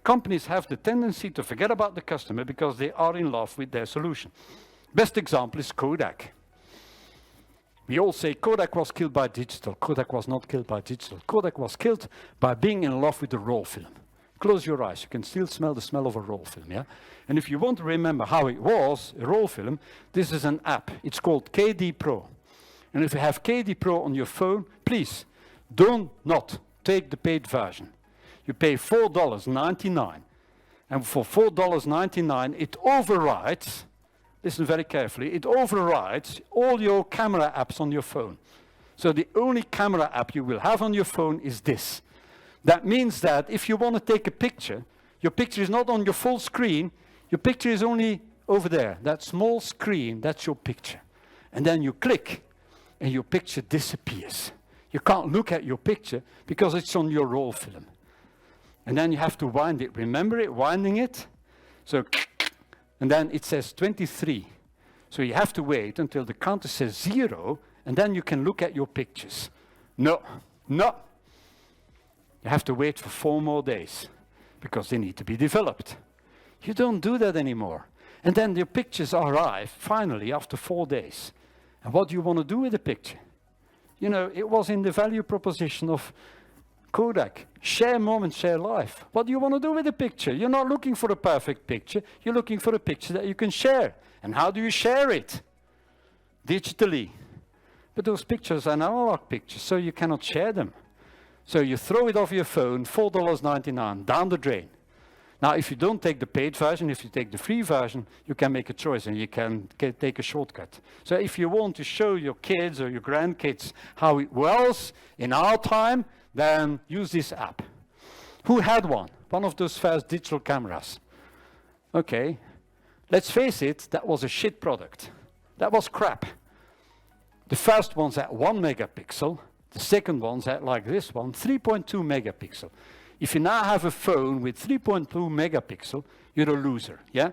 [SPEAKER 1] Companies have the tendency to forget about the customer because they are in love with their solution. Best example is Kodak. We all say Kodak was killed by digital. Kodak was not killed by digital. Kodak was killed by being in love with the roll film. Close your eyes, you can still smell the smell of a roll film, yeah? And if you want to remember how it was, a roll film, this is an app. It's called KD Pro. And if you have KD Pro on your phone, please, do not take the paid version. You pay $4.99. And for $4.99, it overrides, listen very carefully, it overrides all your camera apps on your phone. So the only camera app you will have on your phone is this. That means that if you want to take a picture, your picture is not on your full screen, your picture is only over there. That small screen, that's your picture. And then you click, and your picture disappears. You can't look at your picture because it's on your roll film. And then you have to wind it. Remember it, winding it? So, and then it says 23. So you have to wait until the counter says 0, and then you can look at your pictures. No. You have to wait for 4 more days because they need to be developed. You don't do that anymore. And then your pictures arrive finally after 4 days. And what do you want to do with the picture? You know, it was in the value proposition of Kodak. Share moment, share life. What do you want to do with the picture? You're not looking for a perfect picture. You're looking for a picture that you can share. And how do you share it? Digitally. But those pictures are analog pictures, so you cannot share them. So you throw it off your phone, $4.99, down the drain. Now, if you don't take the paid version, if you take the free version, you can make a choice and you can take a shortcut. So if you want to show your kids or your grandkids how it was in our time, then use this app. Who had one? One of those first digital cameras. Okay, let's face it, that was a shit product. That was crap. The first one's at 1 megapixel. The second one's at, like this one, 3.2 megapixel. If you now have a phone with 3.2 megapixel, you're a loser, yeah?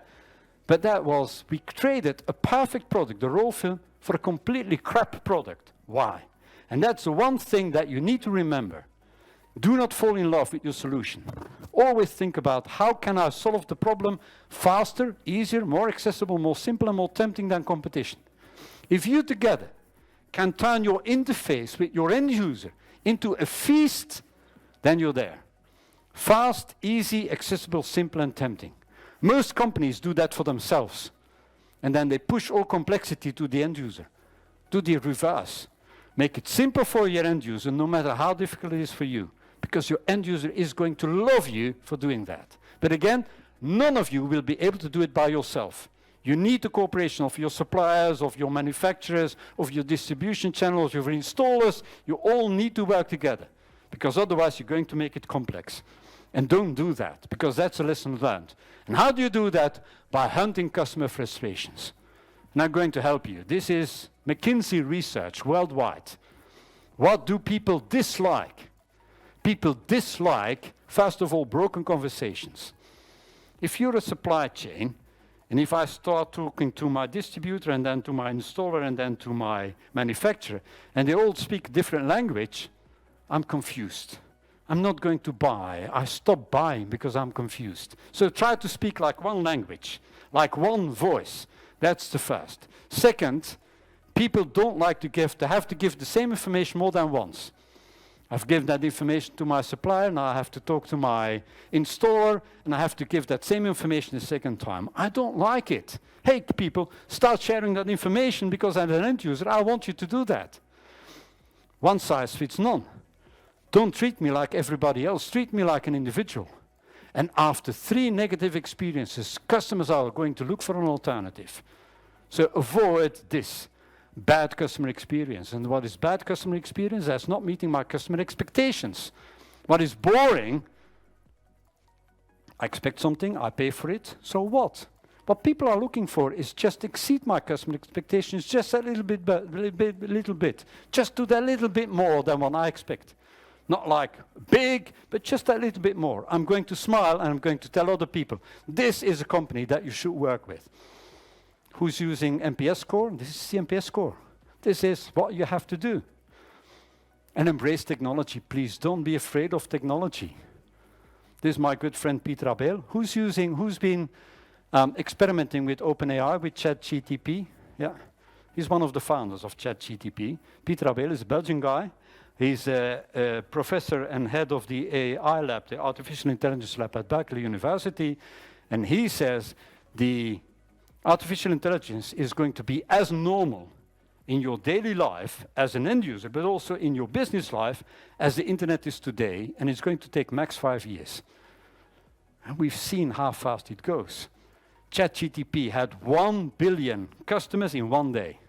[SPEAKER 1] But that was, we traded a perfect product, the roll film, for a completely crap product. Why? And that's the one thing that you need to remember. Do not fall in love with your solution. Always think about how can I solve the problem faster, easier, more accessible, more simple, and more tempting than competition. If you together can turn your interface with your end user into a feast, then you're there. Fast, easy, accessible, simple, and tempting. Most companies do that for themselves. And then they push all complexity to the end user. Do the reverse. Make it simple for your end user, no matter how difficult it is for you. Because your end user is going to love you for doing that. But again, none of you will be able to do it by yourself. You need the cooperation of your suppliers, of your manufacturers, of your distribution channels, your installers. You all need to work together. Because otherwise you're going to make it complex. And don't do that, because that's a lesson learned. And how do you do that? By hunting customer frustrations. And I'm going to help you. This is McKinsey research worldwide. What do people dislike? People dislike, first of all, broken conversations. If you're a supply chain, and if I start talking to my distributor and then to my installer and then to my manufacturer, and they all speak different language, I'm confused. I'm not going to buy. I stop buying because I'm confused. So try to speak like one language, like one voice. That's the first. Second, people don't like to give. They have to give the same information more than once. I've given that information to my supplier, now I have to talk to my installer, and I have to give that same information a second time. I don't like it. Hey, people, start sharing that information because as an end user, I want you to do that. One size fits none. Don't treat me like everybody else. Treat me like an individual. And after 3 negative experiences, customers are going to look for an alternative. So avoid this bad customer experience. And what is bad customer experience? That's not meeting my customer expectations. What is boring, I expect something, I pay for it, so what? What people are looking for is just exceed my customer expectations just a little bit. Just do that little bit more than what I expect. Not like big, but just a little bit more. I'm going to smile and I'm going to tell other people, this is a company that you should work with. Who's using NPS score? This is the NPS score. This is what you have to do. And embrace technology. Please don't be afraid of technology. This is my good friend Peter Abel, who's been experimenting with OpenAI, with ChatGTP. Yeah, he's one of the founders of ChatGTP. Peter Abel is a Belgian guy. He's a professor and head of the AI lab, the Artificial Intelligence Lab at Berkeley University. And he says the artificial intelligence is going to be as normal in your daily life as an end user, but also in your business life as the internet is today, and it's going to take max 5 years. And we've seen how fast it goes. ChatGTP had 1 billion customers in 1 day.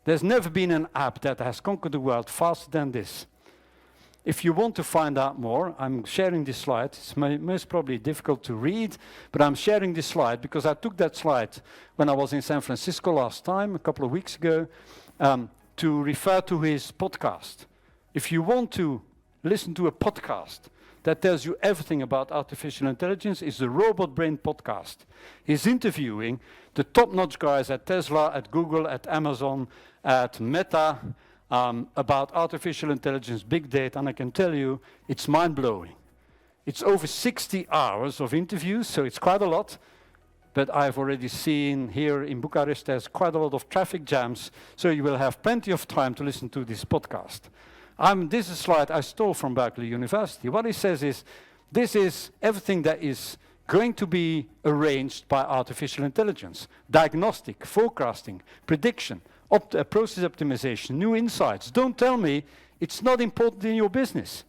[SPEAKER 1] There's never been an app that has conquered the world faster than this. If you want to find out more, I'm sharing this slide. It's most probably difficult to read, but I'm sharing this slide because I took that slide when I was in San Francisco last time, a couple of weeks ago, to refer to his podcast. If you want to listen to a podcast that tells you everything about artificial intelligence, it's the Robot Brain podcast. He's interviewing the top-notch guys at Tesla, at Google, at Amazon, at Meta, about artificial intelligence, big data, and I can tell you, it's mind-blowing. It's over 60 hours of interviews, so it's quite a lot, but I've already seen here in Bucharest there's quite a lot of traffic jams, so you will have plenty of time to listen to this podcast. This is a slide I stole from Berkeley University. What he says is, this is everything that is going to be arranged by artificial intelligence. Diagnostic, forecasting, prediction, process optimization, new insights. Don't tell me it's not important in your business,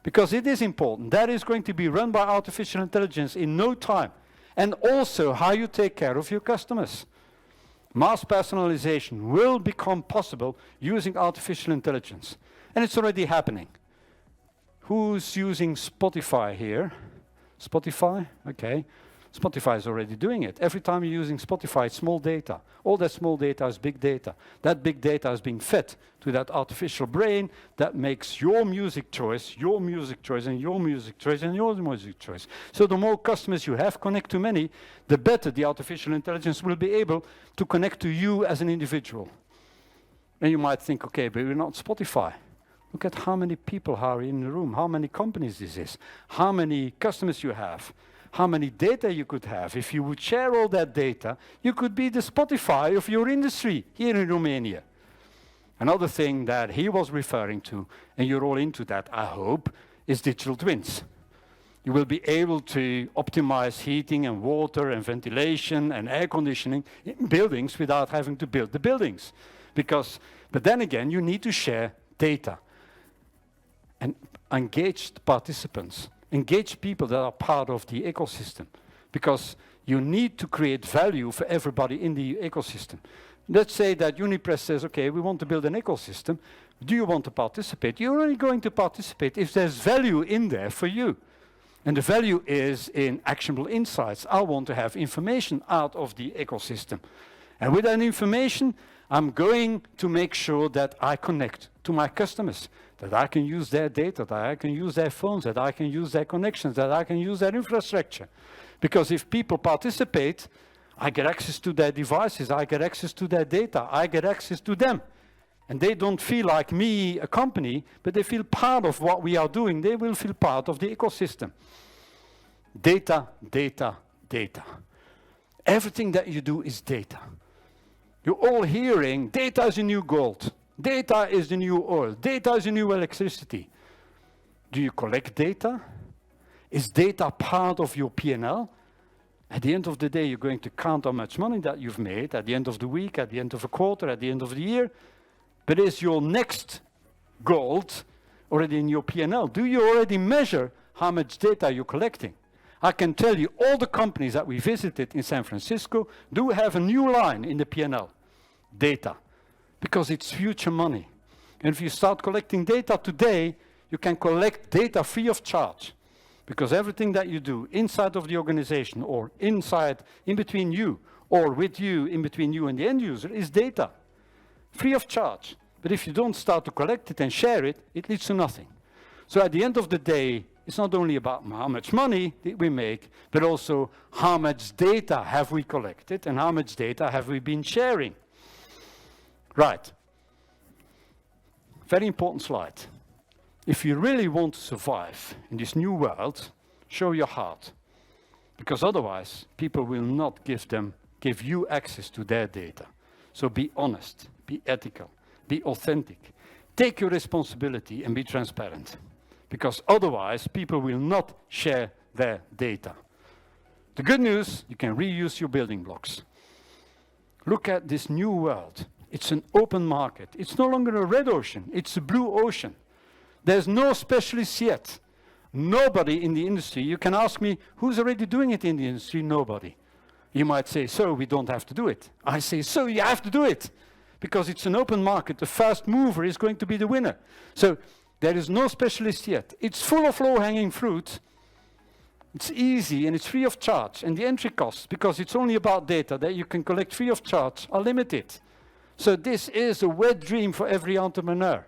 [SPEAKER 1] because it is important. That is going to be run by artificial intelligence in no time. And also how you take care of your customers. Mass personalization will become possible using artificial intelligence. And it's already happening. Who's using Spotify here? Spotify? Okay. Spotify is already doing it. Every time you're using Spotify, it's small data. All that small data is big data. That big data is being fed to that artificial brain that makes your music choice, and your music choice, and your music choice. So the more customers you have, connect to many, the better the artificial intelligence will be able to connect to you as an individual. And you might think, okay, but we're not Spotify. Look at how many people are in the room, how many companies this is, how many customers you have, how many data you could have. If you would share all that data, you could be the Spotify of your industry here in Romania. Another thing that he was referring to, and you're all into that, I hope, is digital twins. You will be able to optimize heating and water and ventilation and air conditioning in buildings without having to build the buildings. But then again, you need to share data. And engaged participants, engage people that are part of the ecosystem, because you need to create value for everybody in the ecosystem. Let's say that Unipress says, okay, we want to build an ecosystem. Do you want to participate? You're only going to participate if there's value in there for you. And the value is in actionable insights. I want to have information out of the ecosystem. And with that information, I'm going to make sure that I connect to my customers, that I can use their data, that I can use their phones, that I can use their connections, that I can use their infrastructure. Because if people participate, I get access to their devices, I get access to their data, I get access to them. And they don't feel like me, a company, but they feel part of what we are doing. They will feel part of the ecosystem. Data, data, data. Everything that you do is data. You're all hearing, data is the new gold. Data is the new oil. Data is the new electricity. Do you collect data? Is data part of your P&L? At the end of the day, you're going to count how much money that you've made at the end of the week, at the end of a quarter, at the end of the year. But is your next gold already in your P&L? Do you already measure how much data you're collecting? I can tell you all the companies that we visited in San Francisco do have a new line in the P&L, data, because it's future money. And if you start collecting data today, you can collect data free of charge, because everything that you do inside of the organization or inside, in between you, or with you, in between you and the end user, is data, free of charge. But if you don't start to collect it and share it, it leads to nothing. So at the end of the day, it's not only about how much money did we make, but also how much data have we collected and how much data have we been sharing. Right. Very important slide. If you really want to survive in this new world, show your heart. Because otherwise, people will not give you access to their data. So be honest, be ethical, be authentic. Take your responsibility and be transparent. Because otherwise, people will not share their data. The good news, you can reuse your building blocks. Look at this new world. It's an open market. It's no longer a red ocean, it's a blue ocean. There's no specialists yet. Nobody in the industry. You can ask me, who's already doing it in the industry? Nobody. You might say, so we don't have to do it. I say, so you have to do it. Because it's an open market. The fast mover is going to be the winner. So there is no specialist yet. It's full of low-hanging fruit. It's easy and it's free of charge. And the entry costs, because it's only about data that you can collect free of charge, are limited. So this is a wet dream for every entrepreneur.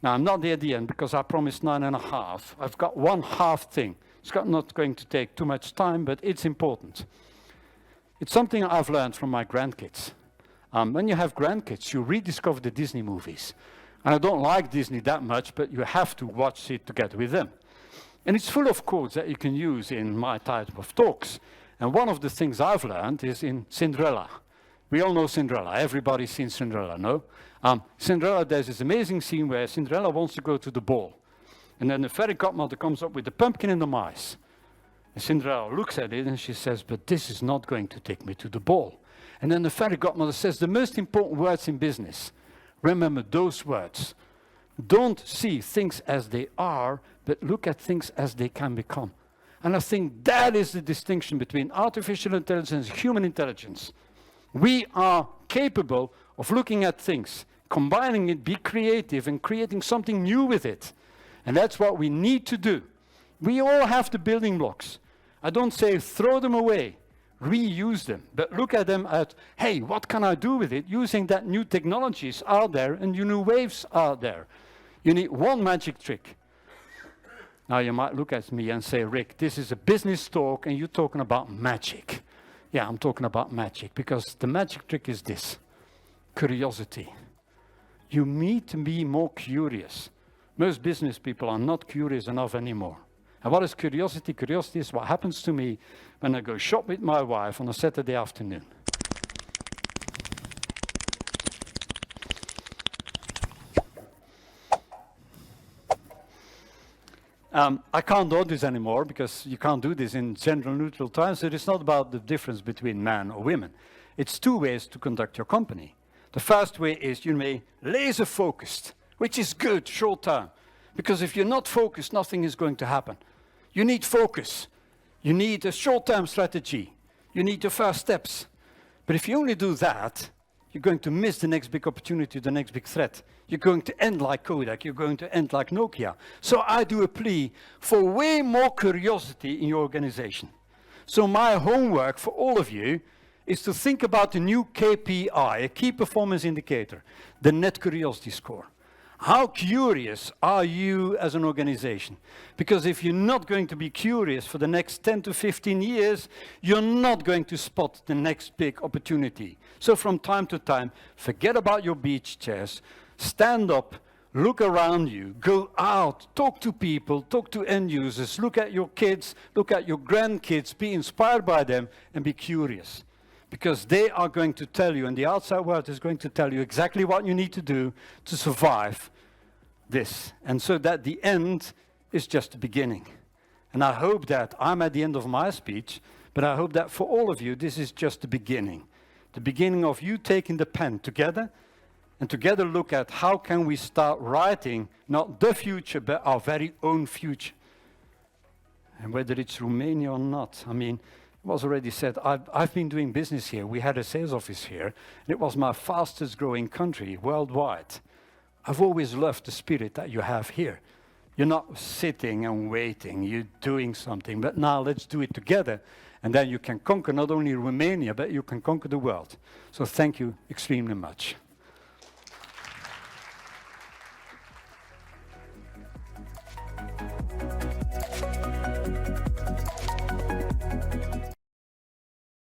[SPEAKER 1] Now, I'm not there at the end because I promised 9.5. I've got one half thing. It's not going to take too much time, but it's important. It's something I've learned from my grandkids. When you have grandkids, you rediscover the Disney movies. And I don't like Disney that much, but you have to watch it together with them. And it's full of quotes that you can use in my type of talks. And one of the things I've learned is in Cinderella. We all know Cinderella. Everybody's seen Cinderella, no? Cinderella, there's this amazing scene where Cinderella wants to go to the ball. And then the fairy godmother comes up with the pumpkin and the mice. And Cinderella looks at it and she says, but this is not going to take me to the ball. And then the fairy godmother says the most important words in business. Remember those words. Don't see things as they are, but look at things as they can become. And I think that is the distinction between artificial intelligence and human intelligence. We are capable of looking at things, combining it, be creative, and creating something new with it. And that's what we need to do. We all have the building blocks. I don't say throw them away, reuse them, but look at them as, hey, what can I do with it using that new technologies out there and new waves out there? You need one magic trick. Now you might look at me and say, Rik, this is a business talk and you're talking about magic. Yeah, I'm talking about magic because the magic trick is this, curiosity. You need to be more curious. Most business people are not curious enough anymore. And what is curiosity? Curiosity is what happens to me when I go shop with my wife on a Saturday afternoon. I can't do this anymore because you can't do this in gender neutral times. So it's not about the difference between men or women. It's two ways to conduct your company. The first way is you may laser focused, which is good short term. Because if you're not focused, nothing is going to happen. You need focus. You need a short-term strategy. You need the first steps. But if you only do that, you're going to miss the next big opportunity, the next big threat. You're going to end like Kodak. You're going to end like Nokia. So I do a plea for way more curiosity in your organization. So my homework for all of you is to think about the new KPI, a key performance indicator, the net curiosity score. How curious are you as an organization? Because if you're not going to be curious for the next 10 to 15 years, you're not going to spot the next big opportunity. So from time to time, forget about your beach chairs, stand up, look around you, go out, talk to people, talk to end users, look at your kids, look at your grandkids, be inspired by them, and be curious. Because they are going to tell you, and the outside world is going to tell you exactly what you need to do to survive this. And so that the end is just the beginning. And I hope that I'm at the end of my speech, but I hope that for all of you, this is just the beginning. The beginning of you taking the pen together, and together look at how can we start writing, not the future, but our very own future. And whether it's Romania or not, I mean, it was already said, I've been doing business here. We had a sales office here. And it was my fastest growing country worldwide. I've always loved the spirit that you have here. You're not sitting and waiting, you're doing something. But now let's do it together. And then you can conquer not only Romania, but you can conquer the world. So thank you extremely much.